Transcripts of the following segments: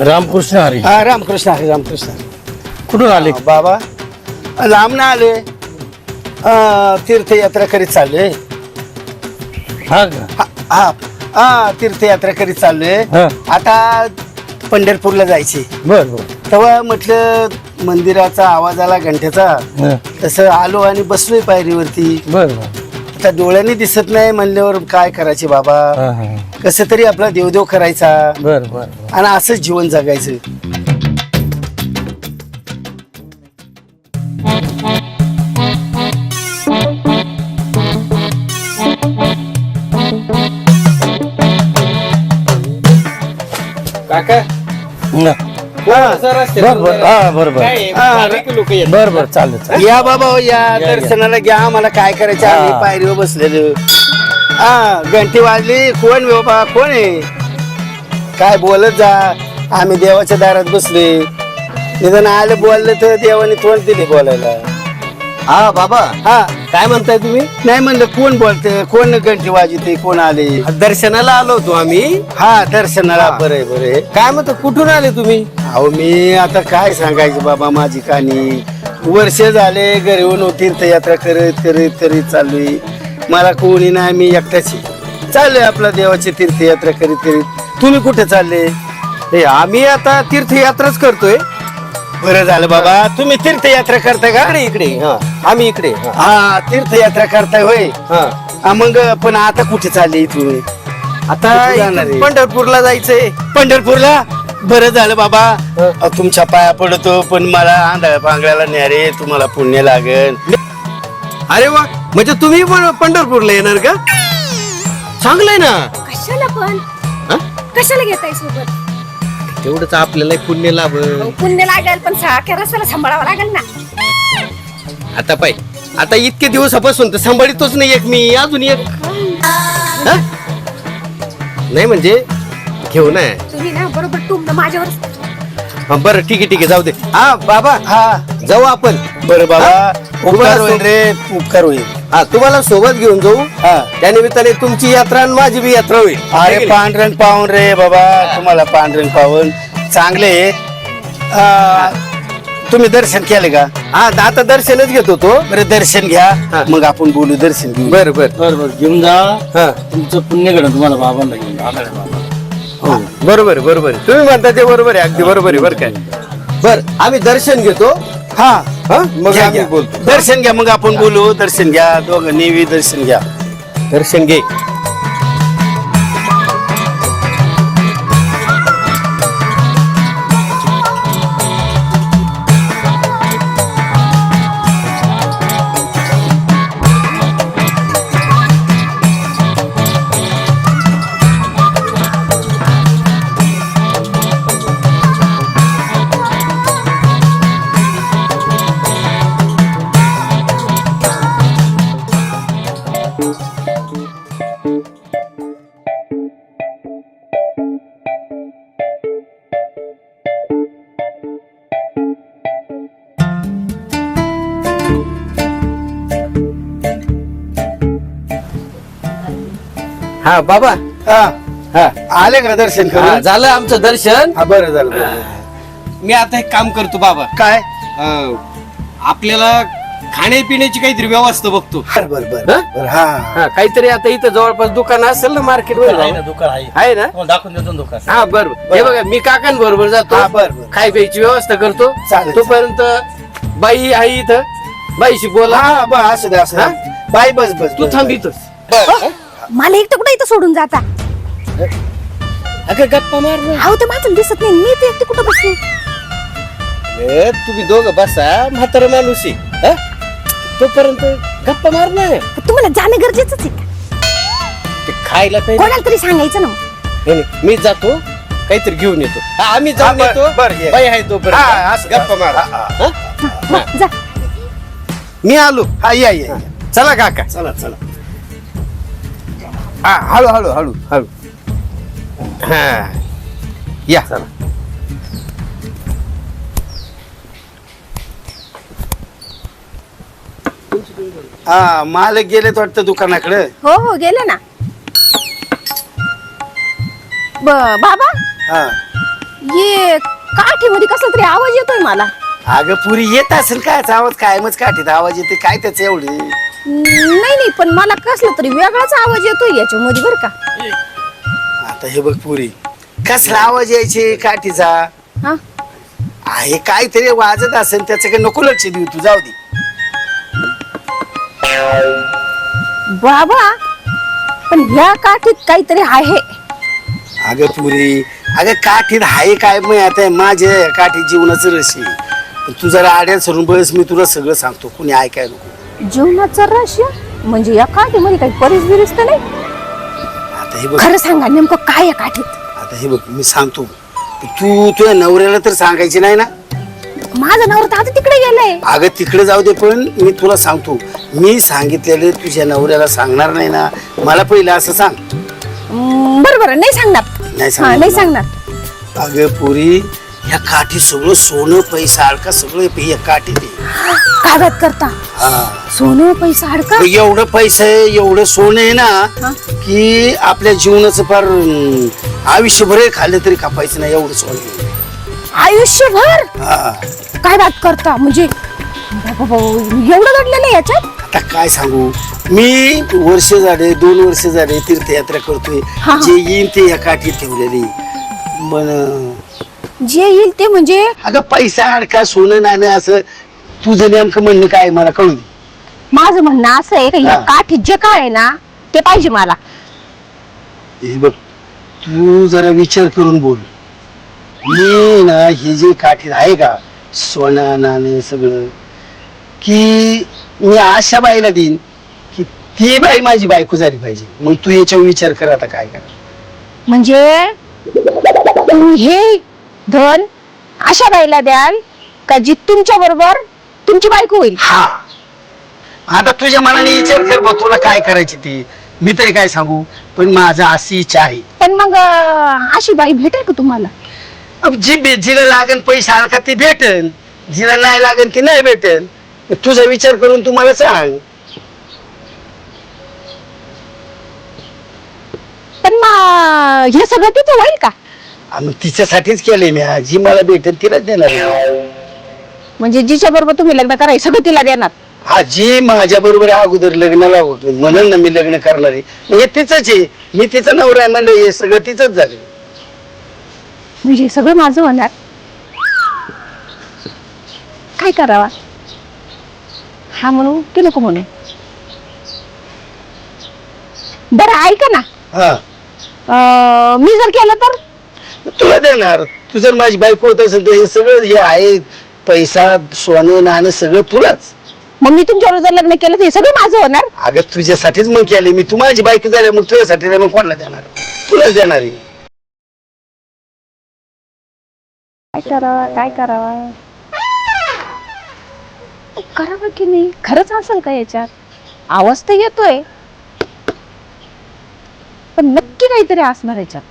रामकृष्ण हरी. हा रामकृष्ण हरी रामकृष्ण हरी. कुठून आले बाबा? लांब ना आले, तीर्थयात्रा करीत चाललोय. हा का? हा हा तीर्थयात्रा करीत चाललोय. हा. आता पंढरपूरला जायचे. बर बर. तेव्हा म्हटलं मंदिराचा आवाज आला घंट्याचा, हा. तसं आलो आणि बसलोय पायरीवरती. बर बर. आता डोळ्यांनी दिसत नाही म्हणल्यावर काय करायचे बाबा? हा हा. कसं तरी आपला देवदेव करायचा बर बर बर. आणि असंच जीवन जगायचं. काका ना. बर बर. हा बर बर. बर बर. चालेल चालेल. या बाबा हो, या दर्शनाला घ्या. आम्हाला काय करायचं, आम्ही हा. पायरीवर बसलेलो. हा घंटी वाजली. कोण बाबा कोण आहे? काय बोलत जा. आम्ही देवाच्या दारात बसले. निदान आले बोलले तर देवाने तोंड दिले बोलायला. हा बाबा, हा काय म्हणताय तुम्ही? नाही म्हणलं कोण बोलते, कोण घंटी वाजते, कोण आले? दर्शनाला आलो होतो आम्ही. हा दर्शनाला. हा. बरे बरे. काय म्हणतो, कुठून आले तुम्ही? अहो मी आता काय सांगायचं बाबा, माझी कहाणी. वर्ष झाले घरी तीर्थयात्रा करत करत करत चाललोय. मला कोणी नाही, मी एकट्याची चाललोय आपला देवाची तीर्थयात्रा करीत करीत. तुम्ही कुठे चालले? हे आम्ही आता तीर्थयात्राच करतोय. बरं झालं बाबा, तुम्ही तीर्थयात्रा करताय का? इकडे इकडे. हा आम्ही इकडे. हा. हा तीर्थयात्रा करताय होय. हा. हा, मग पण आता कुठे चालले इथून? आता कुठे जाणार आहे? पंढरपूरला जायचंय. पंढरपूरला. बरं झालं बाबा, हा. अहो, तुमच्या पाया पडतो, पण मला आंधळ्या पांगळ्याला न्या रे. तुम्हाला पुण्य लागेल. अरे वा, म्हणजे तुम्ही पण पंढरपूरला येणार का? चांगलंय ना. कशाला पण? हा? कशाला घेताय सोबत? तेवढंच आपल्याला पुण्य लाभ. पुण्य लागेल पण अख्या रस्त्याला सांभाळावं लागेल ना. आता पाय, आता इतके दिवसापासून तर सांभाळतोच नाही एक मी, अजून एक. हा? नाही म्हणजे घेऊ ना. तुम्ही ना बरोबर टुमणं माझ्यावर. हा, बरं ठीक आहे ठीक आहे, जाऊ दे. हा बाबा, हा जाऊ आपण. बरं बाबा, हा? उपकार होईल रे, उपकार होईल. हा, तुम्हाला सोबत घेऊन जाऊ. हा. त्यानिमित्ताने तुमची यात्रा आणि माझी बी यात्रा होईल. अरे पांढरण पाहून रे बाबा, तुम्हाला पांढरण पाहून चांगले. तुम्ही दर्शन केले का? हा, आता दर्शनच घेत होतो. बरं दर्शन घ्या, हा. मग आपण बोलू. दर्शन घेऊ. बर बर. बर बर. घेऊन जा. हा, तुमचं पुण्य घडून तुम्हाला बाबांना घेऊन जा. आंधळ्या बाबा. बरोबर बरोबर. तुम्ही म्हणता ते बरोबर आहे, अगदी बरोबर आहे. बरं काय, बर आम्ही दर्शन घेतो हा हा मग घ्या, आम्ही घ्या. बोलतो. दर्शन घ्या, मग आपण बोलू. दर्शन घ्या, दोघांनी बी दर्शन घ्या. दर्शन घे. हा बाबा. हा हा आले का दर्शन हा, करून? झालं आमचं दर्शन. हा बरं झालं, बरं झालं. मी आता एक काम करतो बाबा. काय? आपल्याला खाण्यापिण्याची काहीतरी व्यवस्था बघतो. बरं बरं बरं हा? बरं. हा हा काहीतरी आता इथं जवळपास दुकान असेल ना मार्केट मध्ये. दुकान आहे आहे ना. तुम्हाला दाखवून देतो ना दुकान. हा बरोबर. हे बघा मी काकांबरोबर जातो. हा, बरं, बरं. खाय प्यायची व्यवस्था करतो. चालेल. तोपर्यंत बाई आहे इथं, बाईशी बोला. हा बरं, असू दे असू हा? दे. बाय, बस बस तू बस, थांब बस. इथंच. मला एकटं कुठं इथं सोडून जाता? अगं गप्पा मार ना. अहो ते माझं दिसत नाही, मी ते एकटी कुठं बसू? ए, तुम्ही दोघं बसा, म्हातारा माणूस आहे. हा? तोपर्यंत गप्पा मार ना. तुम्हाला जाणं गरजेचंच आहे का? ते खायला काही कोणाला तरी सांगायचं ना मग. नाही, नाही, मी जातो काहीतरी घेऊन येतो. हा आम्ही जाऊन हा, येतो. बरं, ये. बाई आहे हा, तोपर्यंत असं, गप्पा मार. हा, हा. हा? मग जा. मी आलो. हा या या या. चला काका. चला चला. हा हळू हळू हळू हळू. हा या. हा मालक गेलेत वाटतं दुकानाकडे. हो हो गेले ना. बाबा हा ये काठीमध्ये कसला तरी आवाज येतोय मला. अगं पुरी येत असेल काय आवाज, कायमच काठीत आवाज येते, काय त्याचं एवढे. नाही नाही, पण मला कसला तरी वेगळाच आवाज येतोय याच्यामध्ये बरं का. आता हे बघ पुरी, कसला आवाज यायचे काठीचा. हा आहे काहीतरी वाजत असेल, त्याच्याकडे नको लक्ष देऊ तू, जाऊ दे. बाबा पण ह्या काठीत काहीतरी आहे. अगं पुरी, अगं काठीत आहे काय, मग आता माझ्या काठीत जीवनाचं रस आहे. पण तू जरा आड्यात सरून बस, मी तुला सगळं सांगतो, कुणी ऐकाय नको. जीवनाचं रहस्य म्हणजे या काठीमध्ये काही परिस बिरीस तर नाही? आता हे बघ, खरं सांगा नेमकं काय या काठीत? आता हे बघ मी सांगतो, तू तुझ्या नवऱ्याला तर सांगायची नाही ना. माझा नवरा तर आता तिकडे गेलाय. अगं तिकडे जाऊ दे, पण मी तुला सांगतो, मी सांगितलेलं तुझ्या नवऱ्याला सांगणार नाही ना. मला पहिलं असं सांग. बरं बरं नाही सांगणार. नाही हा नाही सांगणार. सांगणार. अगं पुरी, ह्या काठी सगळं सोनं पैसा अडका सगळं ह्या काठीत आहे. कागद करता हा. सोनं पैसा अडका. एवढं पैसा आहे, एवढं सोनं आहे हा. ना, की आपल्या जीवनाचं फार आयुष्यभर खाल्लं तरी कापायचं नाही, एवढं सोनं आहे. आयुष्यभर? हा. काय बात करता म्हणजे बाबा, एवढं घडलेलं आहे याच्यात? आता काय सांगू, मी वर्ष झाले, 2 वर्ष झाले तीर्थयात्रा करतोय. हा. जे येईन ते या काठीत ठेवलेली. पण जे येईल ते म्हणजे अगं पैसा अडका सोनं नाणं असं तुझं नेमकं म्हणणं काय मला कळून दे. माझं म्हणणं असं आहे की या हा. काठीत जे काय आहे ना ते पाहिजे मला. हे बघ, तू जरा विचार करून बोल. मी ना हे जे काठीत आहे का सोनं नाणं सगळं, की मी अशा बाईला देईन की ती बाई माझी बायको झाली पाहिजे. मग तू याच्यावर विचार कर आता काय कर. म्हणजे तुम्ही हे धन अशा बाईला द्याल का जी तुमच्या बरोबर तुमची बायको होईल? हा, आता तुझ्या मनाने विचार कर बघ, तुला काय करायची ती. मी तरी काय सांगू, पण माझा अशी इच्छा आहे. पण मग अशी बाई भेटेल का तुम्हाला? अब जिला लागन पैसा का ती भेटन, जिला नाही लागन ती नाही भेटन. तुझा विचार करून तुम्हाला सांग. पण मग हे सगळं तिथं होईल का? मग तिच्यासाठीच केलंय मी, जी मला भेटेल तिलाच देणार. म्हणजे जिच्या बरोबर तुम्ही लग्न करायचं सगळं तिला देणार? हा, जी माझ्या बरोबर अगोदर लग्नाला होतो म्हणून ना मी लग्न करणार आहे, हे तिचंच आहे. मी तिचा नवरा आहे म्हणलं, हे सगळं तिचंच झालं. म्हणजे हे सगळं माझं होणार? काय करावा? हा म्हणू की नको म्हणू? बरं ऐका ना, मी जर केलं तर? तुला देणार. तू जर माझी बायको होत असेल तर हे सगळं जे आहे, पैसा सोनं नाणं सगळं तुलाच. मग मी तुमच्यावर जर लग्न केलं तर हे सगळं माझं होणार? अगं तुझ्यासाठीच मग केले मी. तू माझी बायको झाली मग तुझ्यासाठी नाही, मग कोणाला देणार? तुलाच देणार आहे. काय करावा, काय करावा, करावं की नाही? खरंच असेल का याच्यात? आवाज तर येतोय, पण नक्की काहीतरी असणार याच्यात.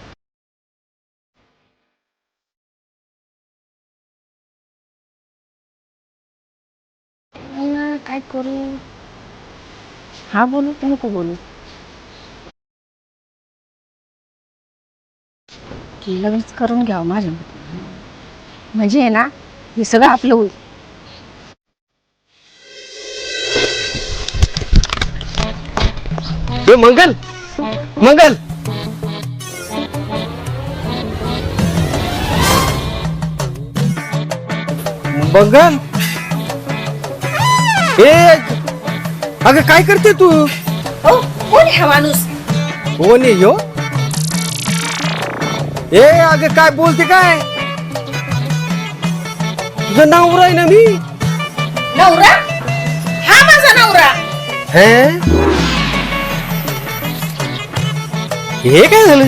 काय करू? हा बोलू की नको बोलू? लग्नच करून घ्यावं माझ्या, म्हणजे आहे ना हे सगळं आपलं होईल. मंगल मंगल मंगल, अगं काय करते तू? कोण हा माणूस? कोण आहे ह्यो? अगं काय बोलते काय? तुझं नाव आहे ना? मी नवरा? हा माझा नवरा. हे काय झालं?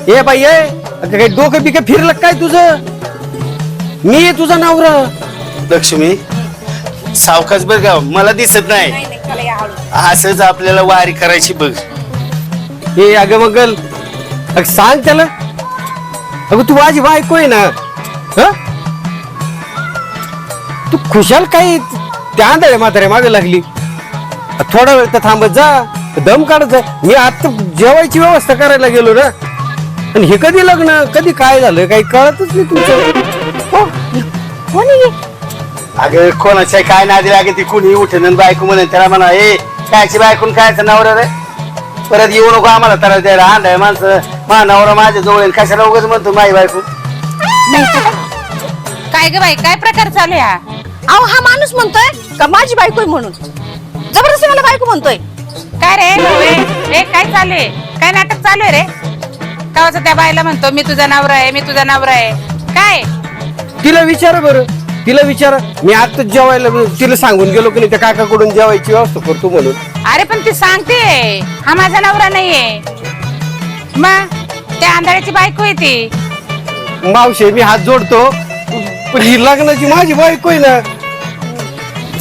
ए बाई, अगं काय डोकं बिकं फिरलं काय तुझं? मी आहे तुझा नवरा. लक्ष्मी सावकाश बघ गाव, मला दिसत नाही. असंच आपल्याला वारी करायची बघ. हे अगं मंगल, अगं सांग त्याला. अगं तू माझी बायको आहे ना? तू खुशाल काही त्या आंधळ्या म्हाताऱ्या मागे लागली. थोडा वेळ तर थांबत जा, दम काढत जा. मी आता जेवायची व्यवस्था करायला गेलो ना, आणि हे कधी लग्न, कधी काय झालं काही कळतच नाही तुमचं. कोणी? अगं कोणाच्या काय नादी लागे ती कुणी उठेन बायको म्हणेन त्याला म्हणा हे कायची बायकून कायचं नवरा रे, परत येऊ नको आम्हाला त्रास द्यायला. आंधळ्य माणसं मा नवरा माझ्या जवळ येईल, कशाला उगाच म्हणतो माझी बायको? काय ग बाई, काय प्रकार चालू आहे हा? अहो हा माणूस म्हणतोय का माझी बायको आहे म्हणून, जबरदस्ती मला बायको म्हणतोय. काय रे काय चालू आहे? काय नाटक चालू आहे रे? कावाचा त्या बाईला म्हणतो मी तुझा नवरा आहे, मी तुझा नवरा आहे. काय तिला विचारा बरं, तिला विचारा. मी आता जेवायला तिला सांगून गेलो की नाही त्या काकाकडून जेवायची व्यवस्था करतो म्हणून. अरे पण ती सांगते हा माझा नवरा नाहीये, मग त्या आंधळ्याची बायको आहे ती. मावशे मी हात जोडतो, पण ही लग्नाची माझी बायको आहे ना.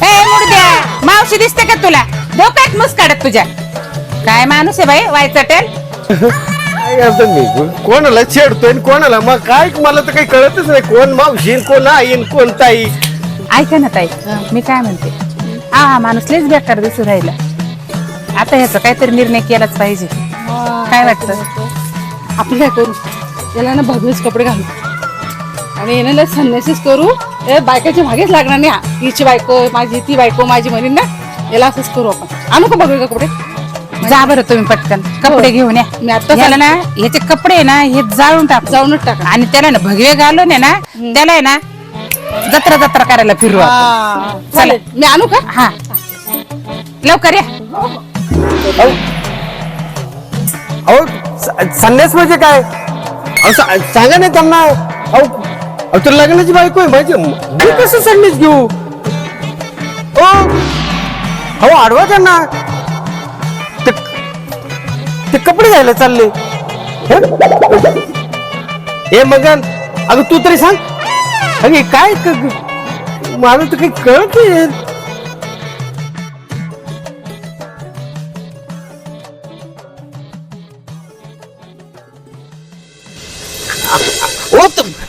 ए मुडद्या, मावशी दिसते का तुला? डोक्यात मस काढत तुझ्या. काय माणूस आहे बाई, वायचटेल. काय आता मी कोणाला छेडतोय आणि कोणाला, मग काय मला तर काही कळतच नाही. कोण मावशी, कोण आई, कोण ताई. ऐका ना ताई, मी काय म्हणते, हा माणूस लयच बेकार दिसू राहिला. आता ह्याचा काहीतरी निर्णय केलाच पाहिजे. काय वाटतं? आपण काय करू, याला ना भगवेच कपडे घालू आणि याला संन्यासीच करू. बायकाच्या मागेच लागणार नाही. हिची बायको माझी, ती बायको माझी म्हणून ना, याला असंच करू आपण. आणू का भगवे कपडे? जा बरं तुम्ही पटकन कपडे घेऊन या. मी आता याला ना ह्याचे कपडे आहे ना हे जाळूनच टाका आणि त्याला ना भगवे घालून आहे ना, त्याला आहे ना जत्रा करायला फिरू आपण. चालेल, मी आणू का? हा लवकर या. अहो संन्यास म्हणजे काय? सांगा नाही त्यांना. अहो तर लग्नाची बायको आहे माझी, मी कसं संन्यास घेऊ? अहो आडवा त्यांना. ते कपडे घ्यायला चालले. हे मगन, अगं तू तरी सांग. अगे काय मला तर काही कळत नाही.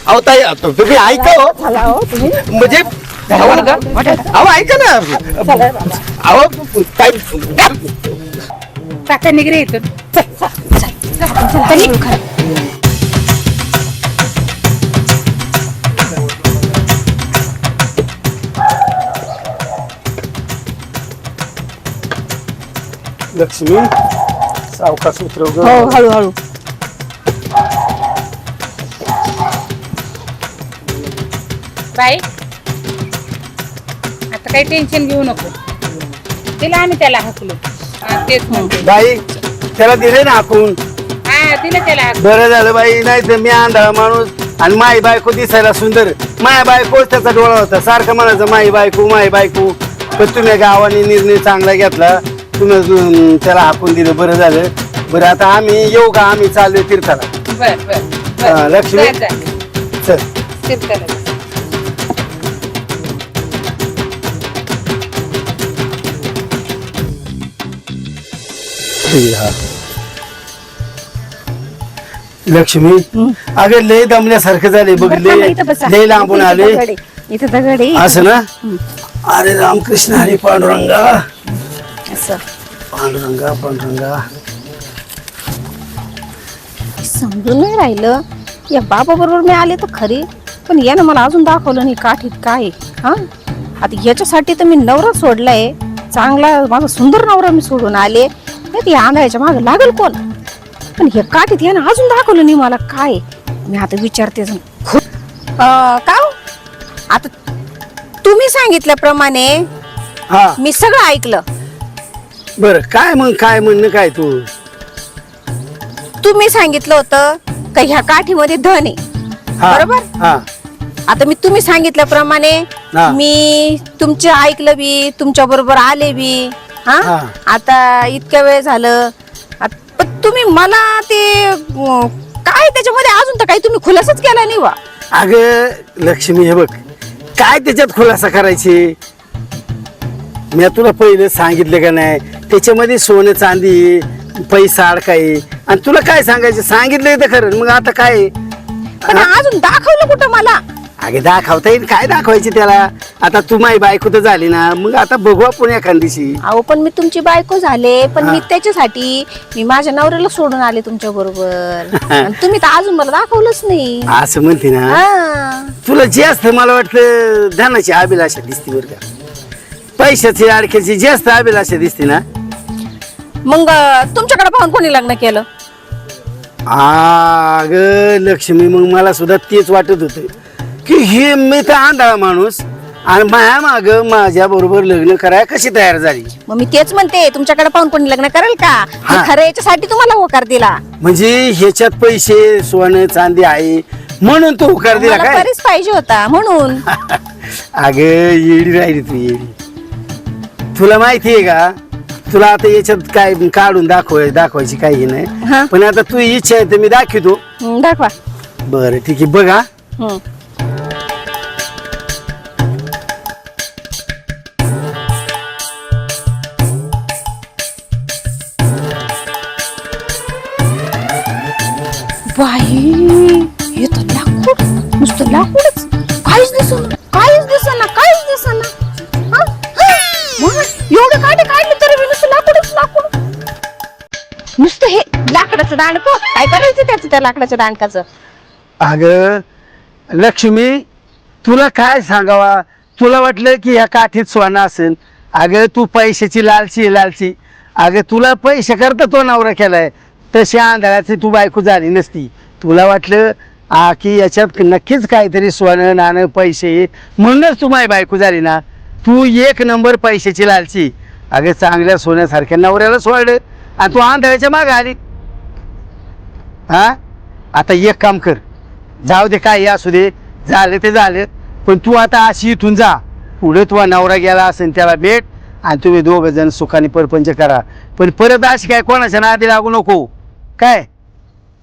अहो ताई तुम्ही ऐका हो, म्हणजे अहो ऐका ना. अहो काय काका निघरे इथून. लक्ष्मी सावकाश उतरव. हो हळूहळू. बाई आता काही टेन्शन घेऊ नको, तिला आम्ही त्याला हाकलो. तेच म्हणते. बाई त्याला दिले ना हाकून. हा तिला त्याला हाकलो. बरं झालं बाई, नाही तर मी आंधळा माणूस आणि माई बायको दिसायला सुंदर. माया बायको त्याचा डोळा होता, सारखं म्हणायचं माई बायको. पण तुम्ही गावाने निर्णय चांगला घेतला, तुम्ही त्याला हाकून दिलं. बरं झालं. बरं आता आम्ही येऊ का? आम्ही चालू तीर्थाला. बर लक्ष्मी चल. तीर्थाला. लक्ष्मी अगं लय दमल्यासारखं झाले बघ, लय लांबून आले इथं दगड आहे. असं ना. अरे रामकृष्ण हरी पांडुरंगा. असं पांडुरंगा समजून नाही राहिलं. या बाबा बरोबर मी आले तर खरी, पण यानं मला अजून दाखवलं नाही काठीत काय आहे. हा आता याच्यासाठी तर मी नवरा सोडलाय चांगला, माझा सुंदर नवरा मी सोडून आले. नाही या आंधळ्याच्या मागं लागल कोण, पण हे काठीत यानं अजून दाखवलं नाही मला काय आहे. मी आता विचारते का हो? आता तुम्ही सांगितल्याप्रमाणे हा मी सगळं ऐकलं. बर काय मग काय म्हणणं काय तू? तुम्ही सांगितलं होतं का ह्या काठीमध्ये धन आहे, हा, बरोबर? हा आता मी तुम्ही हा. मी तुमचं ऐकलं बी, तुमच्या बरोबर आले बी. हा. आता इतक्या वेळ झालं, पण तुम्ही मला ते काय त्याच्यामध्ये अजून तर काही तुम्ही खुलासाच केला नाही वा. अगं लक्ष्मी हे बघ, काय त्याच्यात खुलासा करायची? मी तुला पहिलं सांगितलं का नाही, त्याच्यामध्ये सोनं चांदी पैसा अडकाय. आणि तुला काय सांगायचं? सांगितलं तर खरं, मग आता काय? पण अजून दाखवलं कुठं मला? अगे दाखवता येईल, काय दाखवायची त्याला? आता तू माई बायको तर झाली ना, मग आता बघू आपण एखाद दिवशी. अहो पण मी तुमची बायको झाले, पण मी त्याच्यासाठी मी माझ्या नवऱ्याला सोडून आले तुमच्या बरोबर. तुम्ही तर अजून मला दाखवलंच नाही. असं म्हणते ना. हा. तुला जास्त मला वाटतं धनाची अभिलाषा दिसते बरं का, पैशाची अडक्याची जास्त अभिलाषा दिसते ना. मग तुमच्याकडे पाहून कोणी लग्न केलं? अग लक्ष्मी, मग मला सुद्धा तेच वाटत होतं की हे मी तर आंधळा माणूस आणि माया माग माझ्या बरोबर लग्न करायला कशी तयार झाली. मग मी तेच म्हणते, तुमच्याकडे पाहून कोणी लग्न करेल का? मी खरं याच्यासाठी तुम्हाला होकार दिला. म्हणजे ह्याच्यात पैसे सोनं चांदी आहे म्हणून तो होकार दिला मला काय? बरेच पाहिजे होता म्हणून. अग येडी राहिली तू, येडी. तुला माहितीये का, तुला आता याच्यात काय काढून दाखवायची काही हा. नाही, पण आता तू इच्छा आहे तर मी दाखवतो. दाखवा. बरं ठीक आहे, बघा. बाई हे तर लाकूड, नुसतं लाकूडच, काहीच दिसना. एवढे काढे काढले तरी बी नुसतं लाकूड. नुसतं हे लाकडाचं दांडक, काय करायचं त्याचं त्या लाकडाच्या दांडकाचं? अग लक्ष्मी, तुला काय सांगावा? तुला वाटलं की ह्या काठीत सोनं असेल. अगं तू पैशाची लालची. अगं तुला पैसे करता तो नवरा केलाय, तशी आंधळाची तू बायको झाली नसती. तुला वाटलं की याच्यात नक्कीच काहीतरी सोनं नाणं पैसे, म्हणूनच तू माझी बायको झाली ना. तू एक नंबर पैशाची लालची. अगं चांगल्या सोन्यासारख्या नवऱ्याला सोडलं आणि तू आंधळ्याच्या मागे आली. हा आता एक काम कर, जाऊ दे काय असू दे, झालं ते झालं. पण तू आता अशी इथून जा, पुढे तुझा नवरा गेला असेल त्याला भेट आणि तुम्ही दोघं जण सुखाने परपंच करा. पण परत अशी काय कोणाच्या नादी लागू नको काय,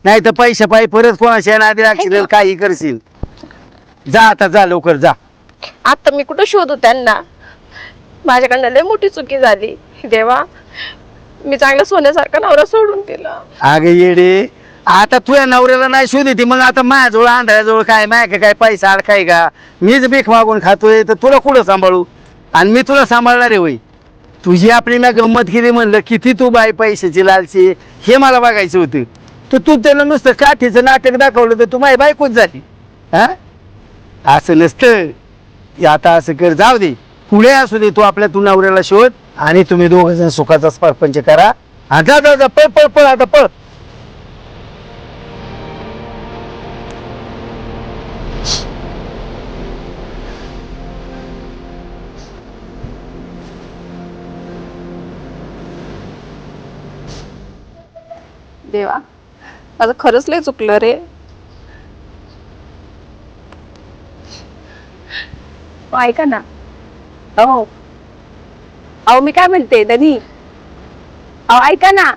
नाही तर पैसे पायी परत कोणाच्या नादी लागशील, काही करशील. जा आता, जा लवकर जा. आता मी कुठं शोधू त्यांना? माझ्याकडनं लय मोठी चुकी झाली देवा, मी चांगल्या सोन्यासारखा नवरा सोडून दिला. अगं येडे, आता तुझ्या नवऱ्याला नाही शोधते, मग आता माझ्याजवळ आंधळ्याजवळ काय माय काय पैसा अडकाय का? मीच भीक मागून खातोय तर तुला कुठं सांभाळू? आणि मी तुला सांभाळणार आहे होय? तुझी आपली ना गंमत केली, म्हणलं किती तू बाई पैशाची लालची हे मला बघायचं होतं. तर तू त्याला नुसतं काठीचं नाटक दाखवलं तर तू माझी बायकोच झाली. हा असं नसतं. आता असं कर, जाऊ दे पुढे असू दे, तू आपल्या तू नवऱ्याला शोध आणि तुम्ही दोघ जण सुखाचा परपंच करा. जा जा जा, पळ आता पळ. देवा, माझं खरंच लय चुकलं रे. ऐका ना, अहो मी काय म्हणते दनी, अहो ऐका ना,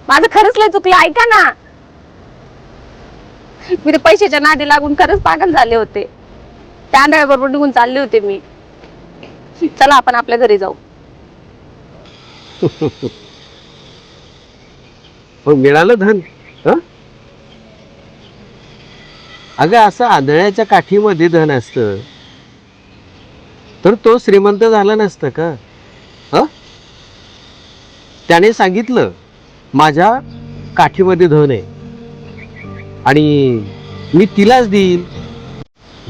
माझं खरंच लय चुकलं, ऐका ना. मी ते पैशाच्या नादी लागून खरंच पागल झाले होते. त्या आंधळ्याबरोबर निघून चालले होते मी. चला आपण आपल्या घरी जाऊ. मग मिळालं धन? हं? अगं असं आंधळ्याच्या काठीमध्ये धन असतं तर तो श्रीमंत झाला नसतं का? हं? त्याने सांगितलं माझ्या काठीमध्ये धन आहे आणि मी तिलाच देईल.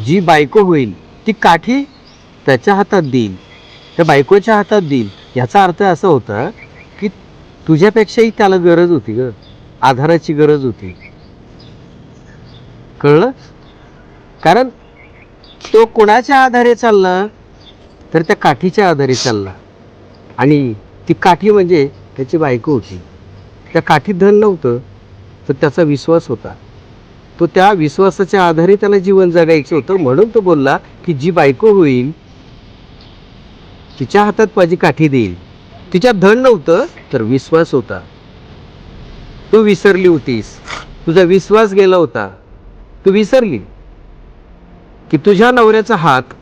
जी बायको होईल ती काठी त्याच्या हातात देईल, त्या बायकोच्या हातात देईल. याचा अर्थ असा होता की तुझ्यापेक्षाही त्याला गरज होती ग, आधाराची गरज होती. कळलं? कारण तो कोणाच्या आधारे चालला तर त्या काठीच्या आधारे चालला आणि ती काठी म्हणजे त्याची बायको होती. त्या काठीत धन नव्हतं तर त्याचा विश्वास होता. तो त्या विश्वासाच्या आधारे त्याला जीवन जगायचं होतं. म्हणून तो बोलला की जी बायको होईल तिच्या हातात माझी काठी देईल. तिच्यात धन नव्हतं तर विश्वास होता. तू विसरली होतीस, तुझा विश्वास गेला होता. तू विसरली की तुझ्या नवऱ्याचा हात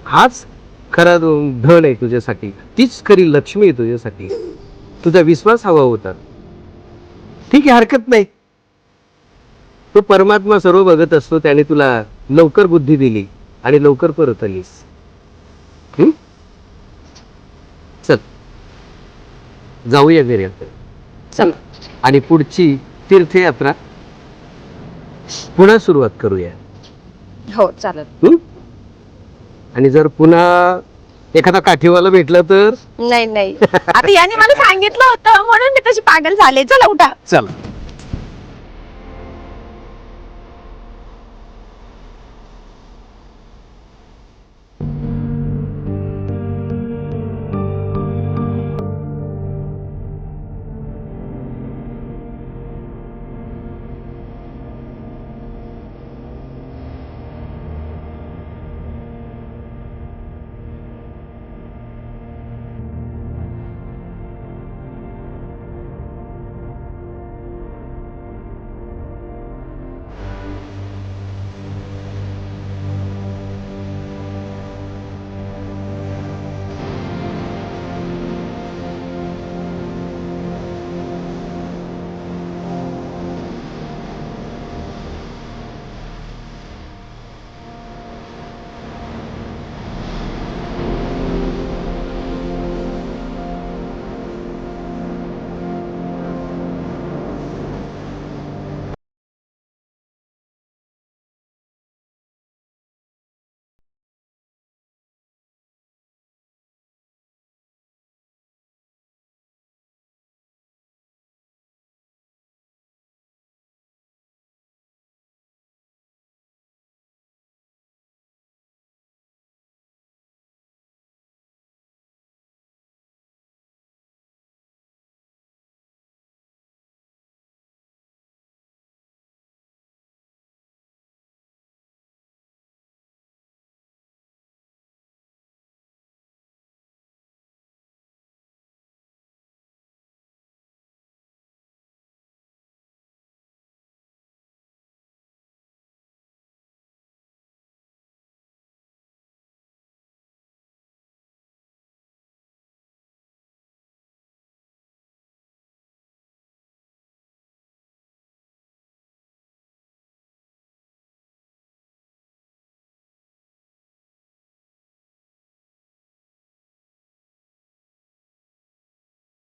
हाच खरा धन आहे तुझ्यासाठी, तीच खरी लक्ष्मी आहे तुझ्यासाठी. तुझा विश्वास हवा होता. ठीक आहे, हरकत नाही. तो परमात्मा सर्व बघत असतो. त्याने तुला लवकर बुद्धी दिली आणि लवकर परत आलीस. चल जाऊया घरी आता. चल. आणि पुढची तीर्थयात्रा पुन्हा सुरुवात करूया. हो चालेल. आणि जर पुन्हा एखादा काठीवाला भेटला तर नाही आता याने मला सांगितलं होतं म्हणून मी तशी पागल झाले. चला उठा. चल.